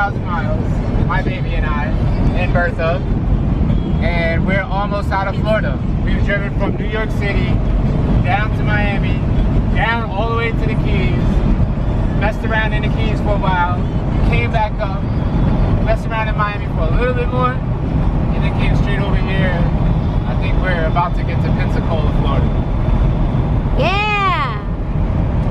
2,000 miles, my baby and I, in Bertha, and we're almost out of Florida. We've driven from New York City down to Miami, down all the way to the Keys, messed around in the Keys for a while, came back up, messed around in Miami for a little bit more, and then came straight over here. I think we're about to get to Pensacola, Florida. Yeah!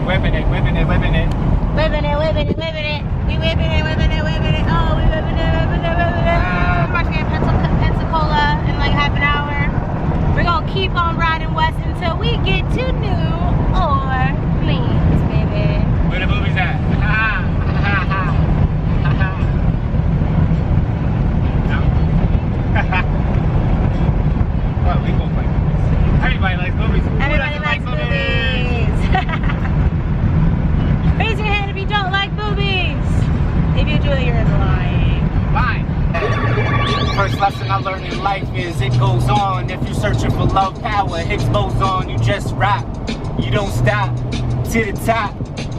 Whipping it, whipping it, whipping it. Whipping it, whipping it, whipping it. We whipping it, whipping it, whipping it. Oh, we whipping it, whipping it, whipping it. We're about to get Pensacola in like half an hour. We're gonna keep on riding west until we get to New Orleans, baby. Where the movies at? Well, we both like movies. Everybody likes movies. Everybody likes movies. Raise your hand if you don't like movies. If you do, you're lying. Lying. First lesson I learned in life is it goes on. If you're searching for love, power, Higgs boson, you just rock. You don't stop to the top.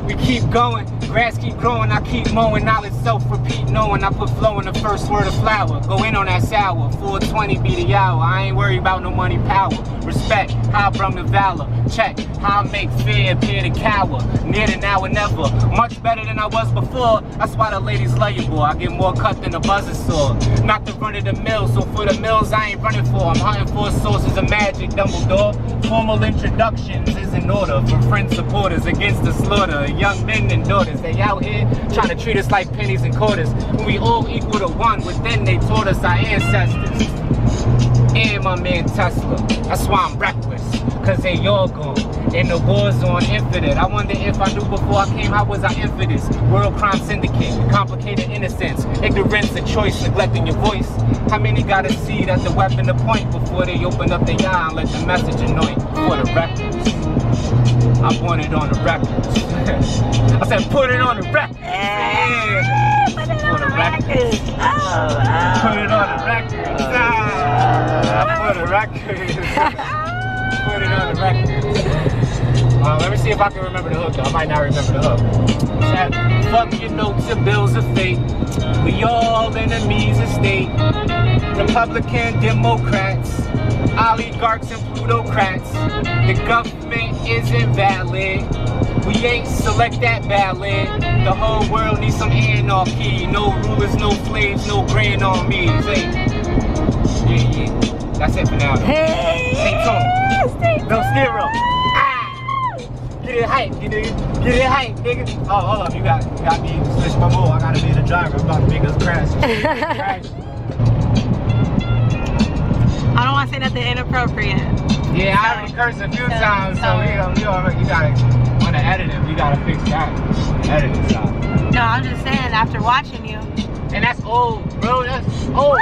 We keep going, grass keep growing, I keep mowing, knowledge self-repeat, knowing I put flow in the first word of flower. Go in on that sour, 420 be the hour. I ain't worried about no money, power. Respect, how I bring the valor. Check, how I make fear appear to cower. Near than now or never, much better than I was before. That's why the ladies love you, boy. I get more cut than a buzzsaw. Not the run of the mill, so for the mills I ain't running for. I'm hunting for sources of magic, Dumbledore. Formal introductions is in order for friends, supporters against the slaughter. Young men and daughters, they out here trying to treat us like pennies and quarters. When we all equal to one, but then they taught us our ancestors. And my man Tesla, that's why I'm reckless, cause they all gone. And the war's on infinite. I wonder if I knew before I came, how was I infamous? World crime syndicate, complicated innocence, ignorance of choice, neglecting your voice. How many gotta see that the weapon to point before they open up their eye and let the message anoint for the records? I want it on the records. I said put it on the records. Yeah. Put it For on the the records. Put it on the records. For the records. Put it on the records. Let me see if I can remember the hook though. I might not remember the hook. Said, fuck your notes and bills of fate. We all enemies of state. Republican, Democrats, oligarchs and plutocrats. The government is invalid. We ain't select that ballot. The whole world needs some anarchy. No rulers, no slaves, no grain on me. Say, yeah. That's it for now. Hey, stay tuned. No zero. Get it hype, get it hype, nigga. Oh, hold up, you got me switch my move. I gotta be the driver. I'm about to make us crash. I don't want to say nothing inappropriate. Yeah, I already cursed a few times, so you gotta, on the editing, you gotta fix that. Editing side. No, I'm just saying, after watching you. And that's old, bro, that's old.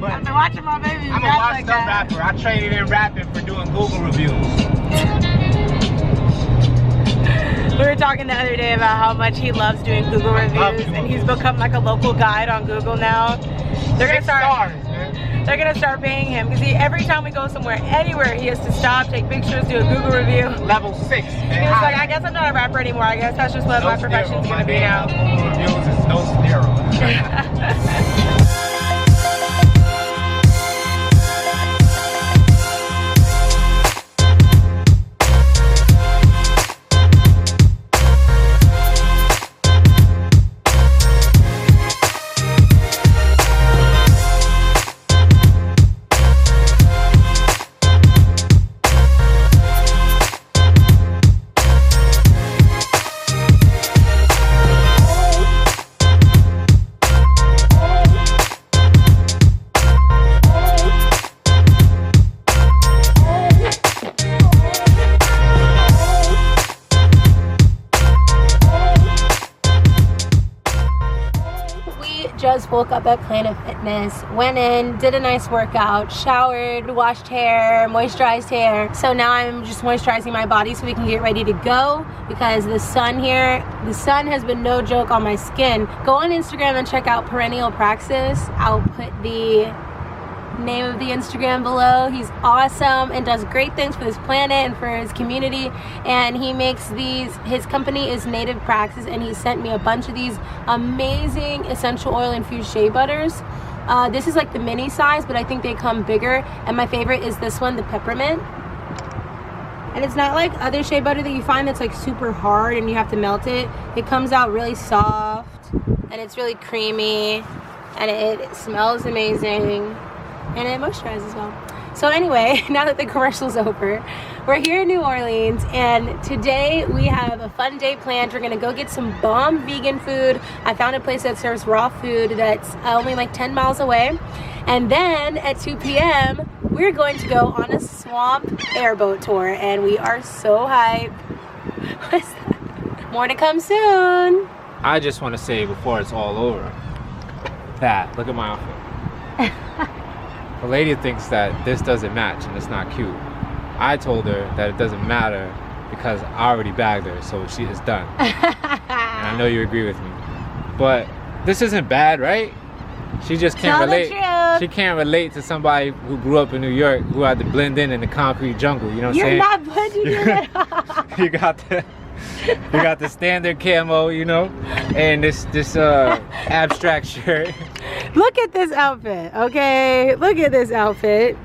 But after watching my baby I'm a washed up rapper. I traded in rapping for doing Google reviews. We were talking the other day about how much he loves doing Google reviews, and he's become like a local guide on Google now. They're gonna start. They're gonna start paying him because every time we go somewhere, anywhere, he has to stop, take pictures, do a Google review. Level 6. He was like, I guess I'm not a rapper anymore. I guess that's just what my profession's gonna be now. Google reviews is no zero. Just woke up at Planet Fitness, went in, did a nice workout, showered, washed hair, moisturized hair. So now I'm just moisturizing my body so we can get ready to go because the sun has been no joke on my skin. Go on Instagram and check out Perennial Praxis. I'll put the Name of the Instagram below. He's awesome and does great things for this planet and for his community. And he makes these, his company is Native Praxis, and he sent me a bunch of these amazing essential oil infused shea butters. This is like the mini size, but I think they come bigger. And my favorite is this one, the peppermint. And it's not like other shea butter that you find that's like super hard and you have to melt it. It comes out really soft and it's really creamy and it smells amazing and it moisturizes well. So anyway, now that the commercial's over, we're here in New Orleans and today we have a fun day planned. We're gonna go get some bomb vegan food. I found a place that serves raw food that's only like 10 miles away. And then at 2 p.m. we're going to go on a swamp airboat tour and we are so hyped. What's that? More to come soon. I just want to say before it's all over that, look at my outfit. The lady thinks that this doesn't match and it's not cute. I told her that it doesn't matter because I already bagged her, so she is done. And I know you agree with me. But this isn't bad, right? She just can't relate. She can't relate to somebody who grew up in New York who had to blend in the concrete jungle. You know what I'm saying? You're not blending in at all. You got the standard camo, you know, and this abstract shirt. Look at this outfit, okay? Look at this outfit.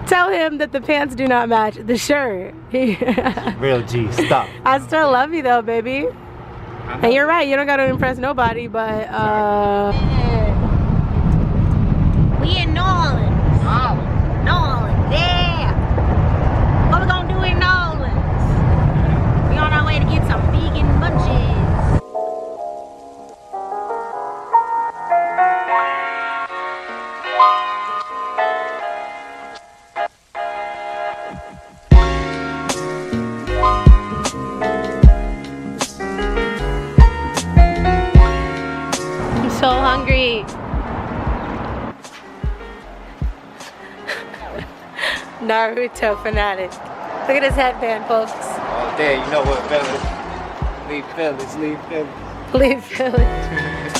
Tell him that the pants do not match the shirt. Real G, stop. I still love you though, baby. And you're right, you don't gotta impress nobody, but we in New Orleans. New Orleans, yeah. What we gonna do in New Orleans? We on our way to get some vegan munchies. So hungry. Naruto fanatic. Look at his headband, folks. Oh, there, you know what, fellas? Leave fellas, leave fellas. Leave village.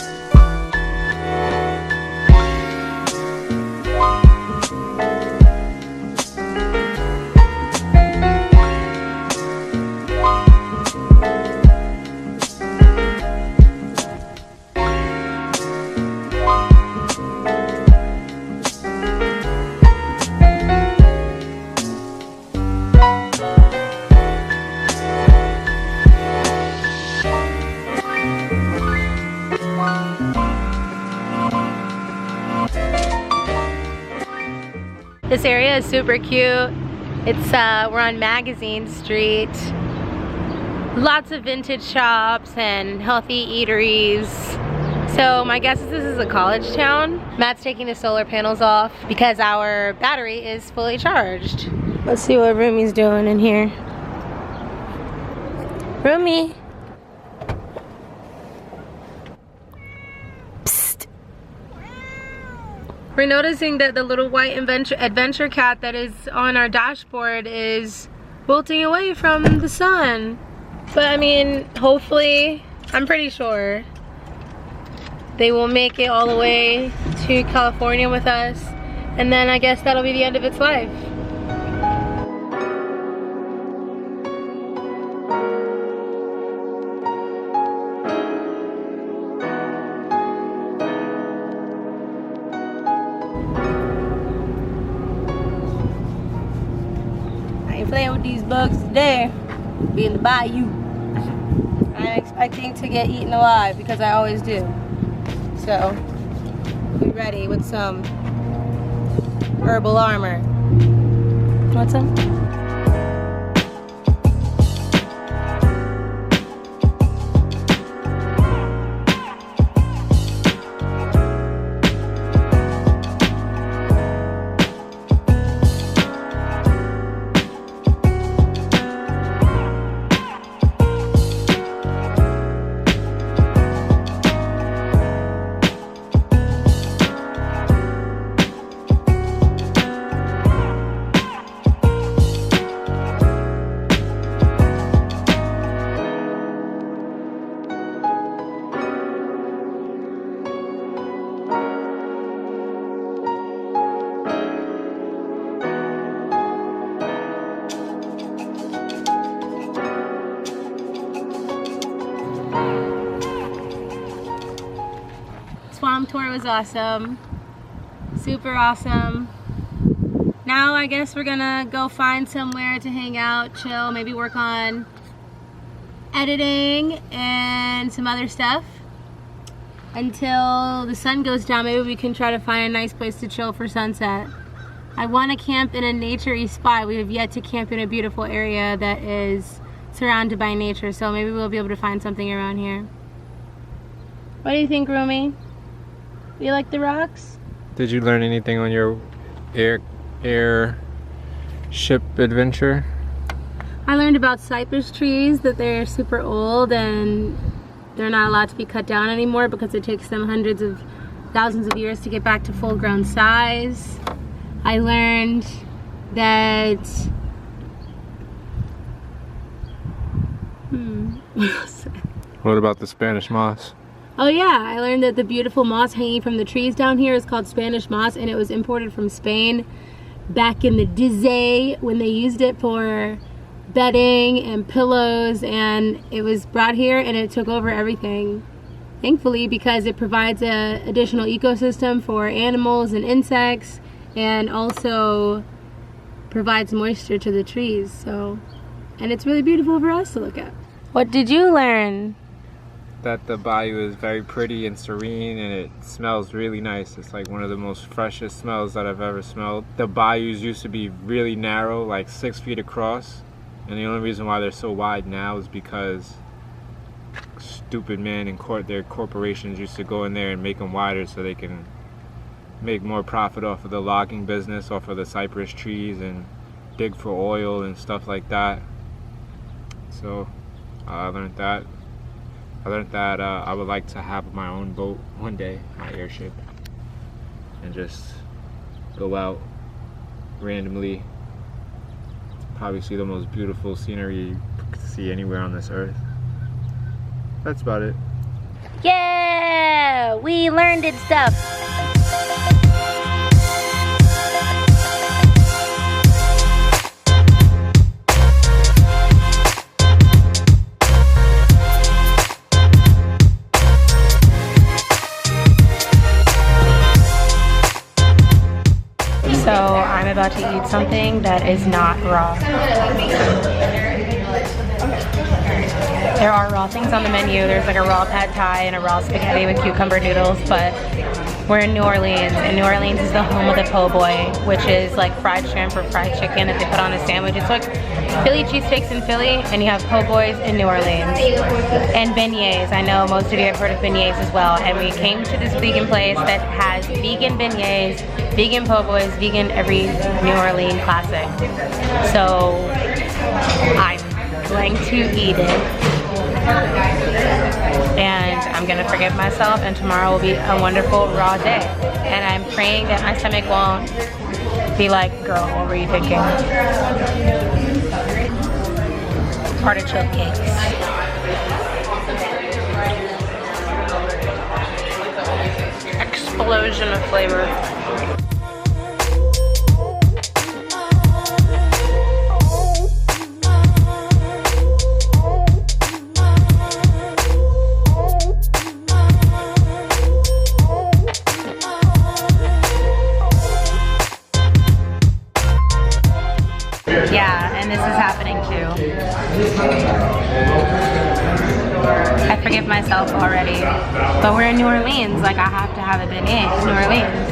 This area is super cute. It's we're on Magazine Street. Lots of vintage shops and healthy eateries. So my guess is this is a college town. Matt's taking the solar panels off because our battery is fully charged. Let's see what Rumi's doing in here. Rumi. We're noticing that the little white adventure cat that is on our dashboard is wilting away from the sun. But I mean, hopefully, I'm pretty sure they will make it all the way to California with us. And then I guess that'll be the end of its life. Playing with these bugs today, be in the bayou. I'm expecting to get eaten alive because I always do. So, be ready with some herbal armor. Want some? It was awesome. Super awesome. Now I guess we're gonna go find somewhere to hang out, chill, maybe work on editing and some other stuff until the sun goes down. Maybe we can try to find a nice place to chill for sunset. I want to camp in a nature-y spot. We have yet to camp in a beautiful area that is surrounded by nature, so maybe we'll be able to find something around here. What do you think, Rumi? You like the rocks? Did you learn anything on your airship adventure? I learned about cypress trees, that they're super old and they're not allowed to be cut down anymore because it takes them hundreds of thousands of years to get back to full-grown size. I learned that What about the Spanish moss? Oh yeah, I learned that the beautiful moss hanging from the trees down here is called Spanish moss, and it was imported from Spain back in the day when they used it for bedding and pillows, and it was brought here and it took over everything. Thankfully, because it provides an additional ecosystem for animals and insects, and also provides moisture to the trees. So, and it's really beautiful for us to look at. What did you learn? That the bayou is very pretty and serene, and it smells really nice. It's like one of the most freshest smells that I've ever smelled. The bayous used to be really narrow, like 6 feet across, and the only reason why they're so wide now is because stupid men and their corporations used to go in there and make them wider so they can make more profit off of the logging business, off of the cypress trees, and dig for oil and stuff like that. So I learned that. I would like to have my own boat one day, my airship, and just go out randomly, probably see the most beautiful scenery you could see anywhere on this earth. That's about it. Yeah, we learned it stuff. So I'm about to eat something that is not raw. There are raw things on the menu. There's like a raw pad thai and a raw spaghetti with cucumber noodles, but we're in New Orleans, and New Orleans is the home of the po' boy, which is like fried shrimp or fried chicken that they put on a sandwich. It's like Philly cheesesteaks in Philly, and you have po' boys in New Orleans. And beignets. I know most of you have heard of beignets as well, and we came to this vegan place that has vegan beignets, vegan po' boys, vegan every New Orleans classic. So I'm going to eat it. And I'm gonna forgive myself, and tomorrow will be a wonderful raw day. And I'm praying that my stomach won't be like, girl, what were you thinking? Artichoke cakes. Explosion of flavor. Yeah, and this is happening too. I forgive myself already. But we're in New Orleans, like I have to have a beignet. It's New Orleans.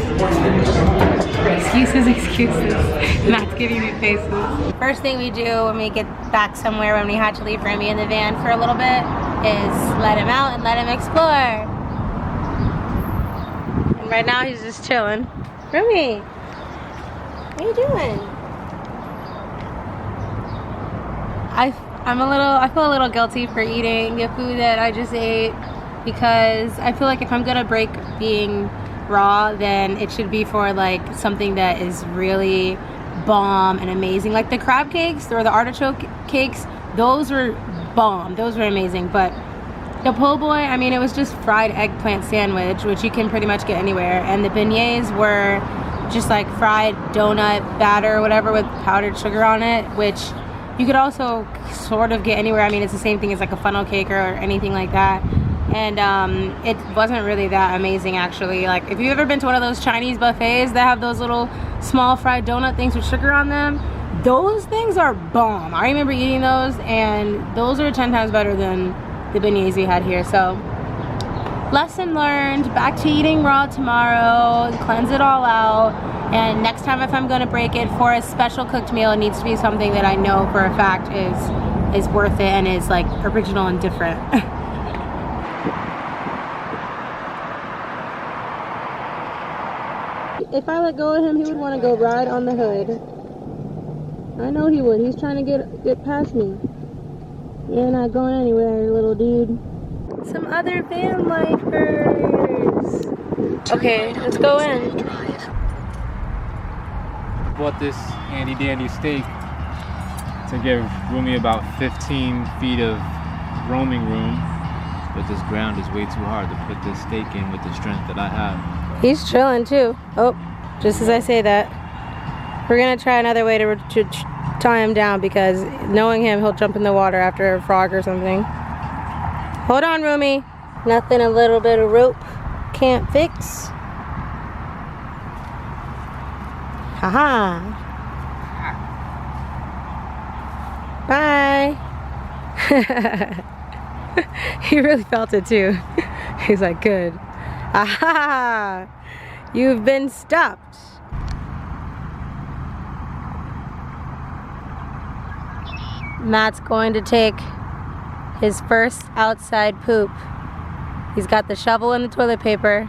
Excuses, excuses. Not giving me faces. First thing we do when we get back somewhere, when we had to leave Remy in the van for a little bit, is let him out and let him explore. And right now he's just chilling. Remy, what are you doing? I feel a little guilty for eating the food that I just ate, because I feel like if I'm gonna break being raw, then it should be for like something that is really bomb and amazing. Like the crab cakes or the artichoke cakes, those were bomb, those were amazing. But the po' boy, I mean, it was just fried eggplant sandwich, which you can pretty much get anywhere, and the beignets were just like fried donut batter or whatever with powdered sugar on it, which you could also sort of get anywhere. I mean, it's the same thing as like a funnel cake or anything like that. and it wasn't really that amazing actually. Like if you've ever been to one of those Chinese buffets that have those little small fried donut things with sugar on them, those things are bomb. I remember eating those, and those are 10 times better than the beignets we had here. So lesson learned, back to eating raw tomorrow, cleanse it all out, and next time if I'm gonna break it for a special cooked meal, it needs to be something that I know for a fact is worth it and is like original and different. If I let go of him, he would want to go ride on the hood. I know he would. He's trying to get past me. You're not going anywhere, little dude. Some other van lifers. Okay, let's go in. Bought this handy dandy stake to give Rumi about 15 feet of roaming room, but this ground is way too hard to put this stake in with the strength that I have. He's chilling too. Oh, just as I say that. We're gonna try another way to tie him down, because knowing him, he'll jump in the water after a frog or something. Hold on, Rumi. Nothing a little bit of rope can't fix. Haha. Bye. He really felt it too. He's like, good. Aha! You've been stopped. Matt's going to take his first outside poop. He's got the shovel and the toilet paper.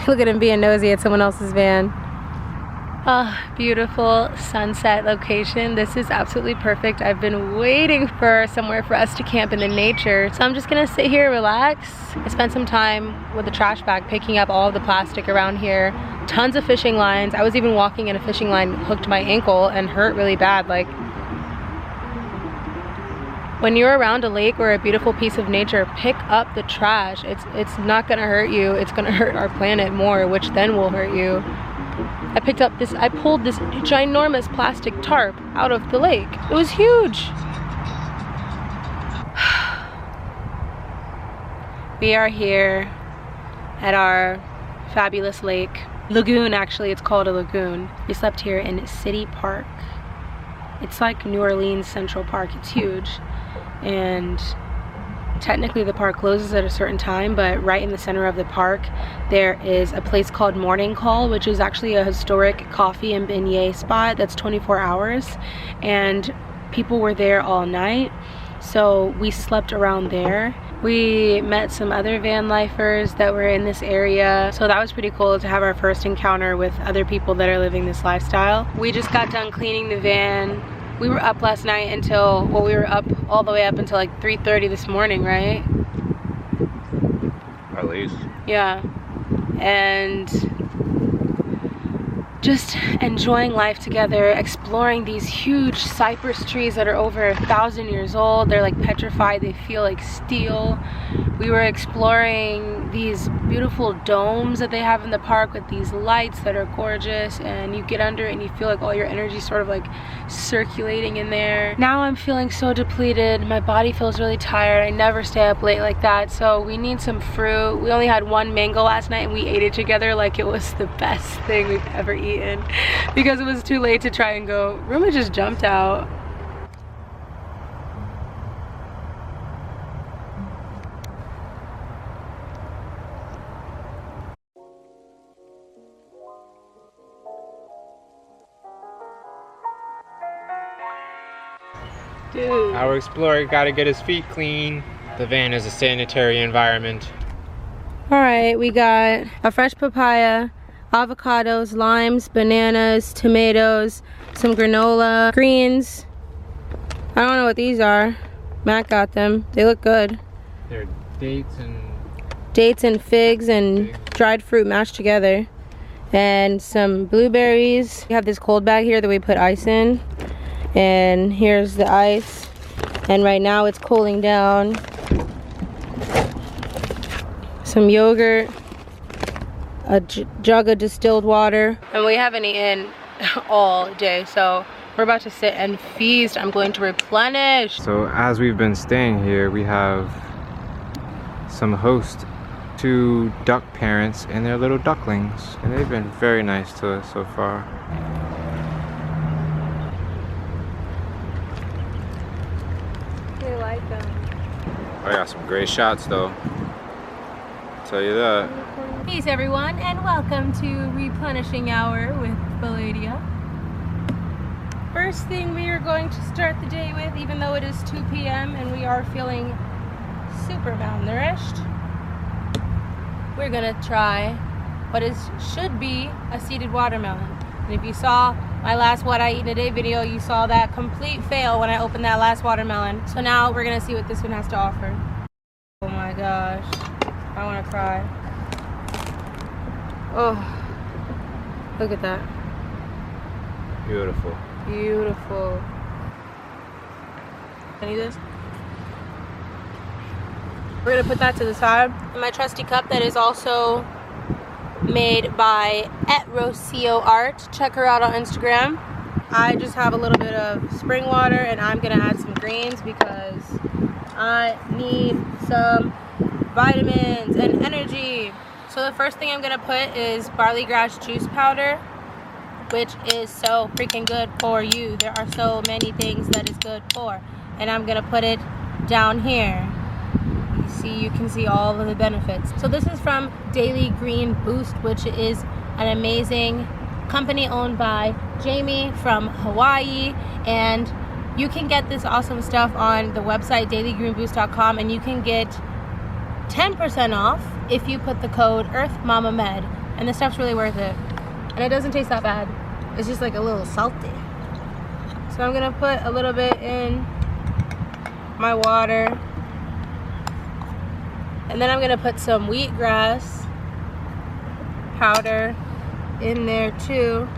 Look at him being nosy at someone else's van. Oh, beautiful sunset location. This is absolutely perfect. I've been waiting for somewhere for us to camp in the nature. So I'm just gonna sit here, relax. I spent some time with a trash bag picking up all of the plastic around here. Tons of fishing lines. I was even walking in a fishing line, hooked my ankle and hurt really bad. Like, when you're around a lake or a beautiful piece of nature, pick up the trash. It's not gonna hurt you. It's gonna hurt our planet more, which then will hurt you. I pulled this ginormous plastic tarp out of the lake. It was huge. We are here at our fabulous lake. Lagoon, actually, it's called a lagoon. We slept here in City Park. It's like New Orleans Central Park. It's huge. And technically the park closes at a certain time, but right in the center of the park there is a place called Morning Call, which is actually a historic coffee and beignet spot that's 24 hours, and people were there all night, so we slept around there. We met some other van lifers that were in this area, so that was pretty cool to have our first encounter with other people that are living this lifestyle. We just got done cleaning the van. We were up last night until, well, we were up all the way up until like 3:30 this morning, right? At least. Yeah. And just enjoying life together, exploring these huge cypress trees that are over 1,000 years old. They're like petrified, they feel like steel. We were exploring these beautiful domes that they have in the park with these lights that are gorgeous, and you get under it and you feel like all your energy sort of like circulating in there. Now I'm feeling so depleted. My body feels really tired. I never stay up late like that, so we need some fruit. We only had one mango last night and we ate it together like it was the best thing we've ever eaten because it was too late to try and go. Ruma just jumped out. Dude. Our explorer gotta get his feet clean. The van is a sanitary environment. Alright, we got a fresh papaya, avocados, limes, bananas, tomatoes, some granola, greens. I don't know what these are. Matt got them. They look good. They're dates and figs and dried fruit mashed together. And some blueberries. We have this cold bag here that we put ice in. And here's the ice, and right now it's cooling down. Some yogurt, a jug of distilled water, and we haven't eaten all day, so We're about to sit and feast. I'm going to replenish. So as we've been staying here, we have some hosts, 2 duck parents and their little ducklings, and they've been very nice to us so far. They like them. I got some great shots though, I'll tell you that. Peace everyone, and welcome to Replenishing Hour with Belladia. First thing we are going to start the day with, even though it is 2 p.m. and we are feeling super malnourished, we're gonna try what should be a seeded watermelon. And if you saw my last What I Eat in a Day video, you saw that complete fail when I opened that last watermelon. So now we're gonna see what this one has to offer. Oh my gosh, I wanna cry. Oh, look at that. Beautiful. Beautiful. Can you do this? We're gonna put that to the side. In my trusty cup that is also made by @Rocio Art. Check her out on Instagram. I just have a little bit of spring water and I'm gonna add some greens because I need some vitamins and energy. So the first thing I'm gonna put is barley grass juice powder, which is so freaking good for you. There are so many things that is good for. And I'm gonna put it down here. You can see all of the benefits. So this is from Daily Green Boost, which is an amazing company owned by Jamie from Hawaii. And you can get this awesome stuff on the website dailygreenboost.com, and you can get 10% off if you put the code EarthMamaMed. And the stuff's really worth it. And it doesn't taste that bad. It's just like a little salty. So I'm gonna put a little bit in my water. And then I'm gonna put some wheatgrass powder in there too.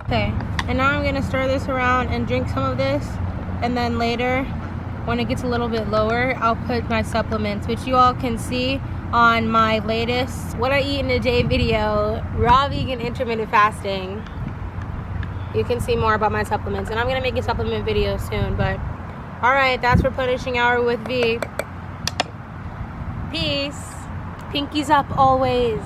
Okay, and now I'm gonna stir this around and drink some of this. And then later, when it gets a little bit lower, I'll put my supplements, which you all can see on my latest What I Eat in a Day video, raw vegan intermittent fasting. You can see more about my supplements, and I'm gonna make a supplement video soon. But all right, that's Replenishing Hour with V. Peace. Pinkies up always.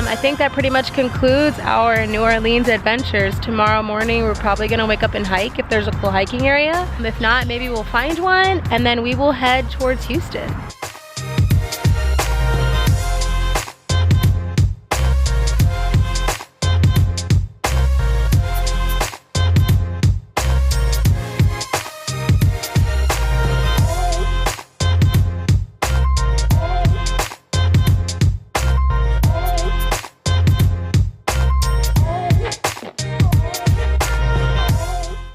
I think that pretty much concludes our New Orleans adventures. Tomorrow morning, we're probably gonna wake up and hike if there's a cool hiking area. If not, maybe we'll find one, and then we will head towards Houston.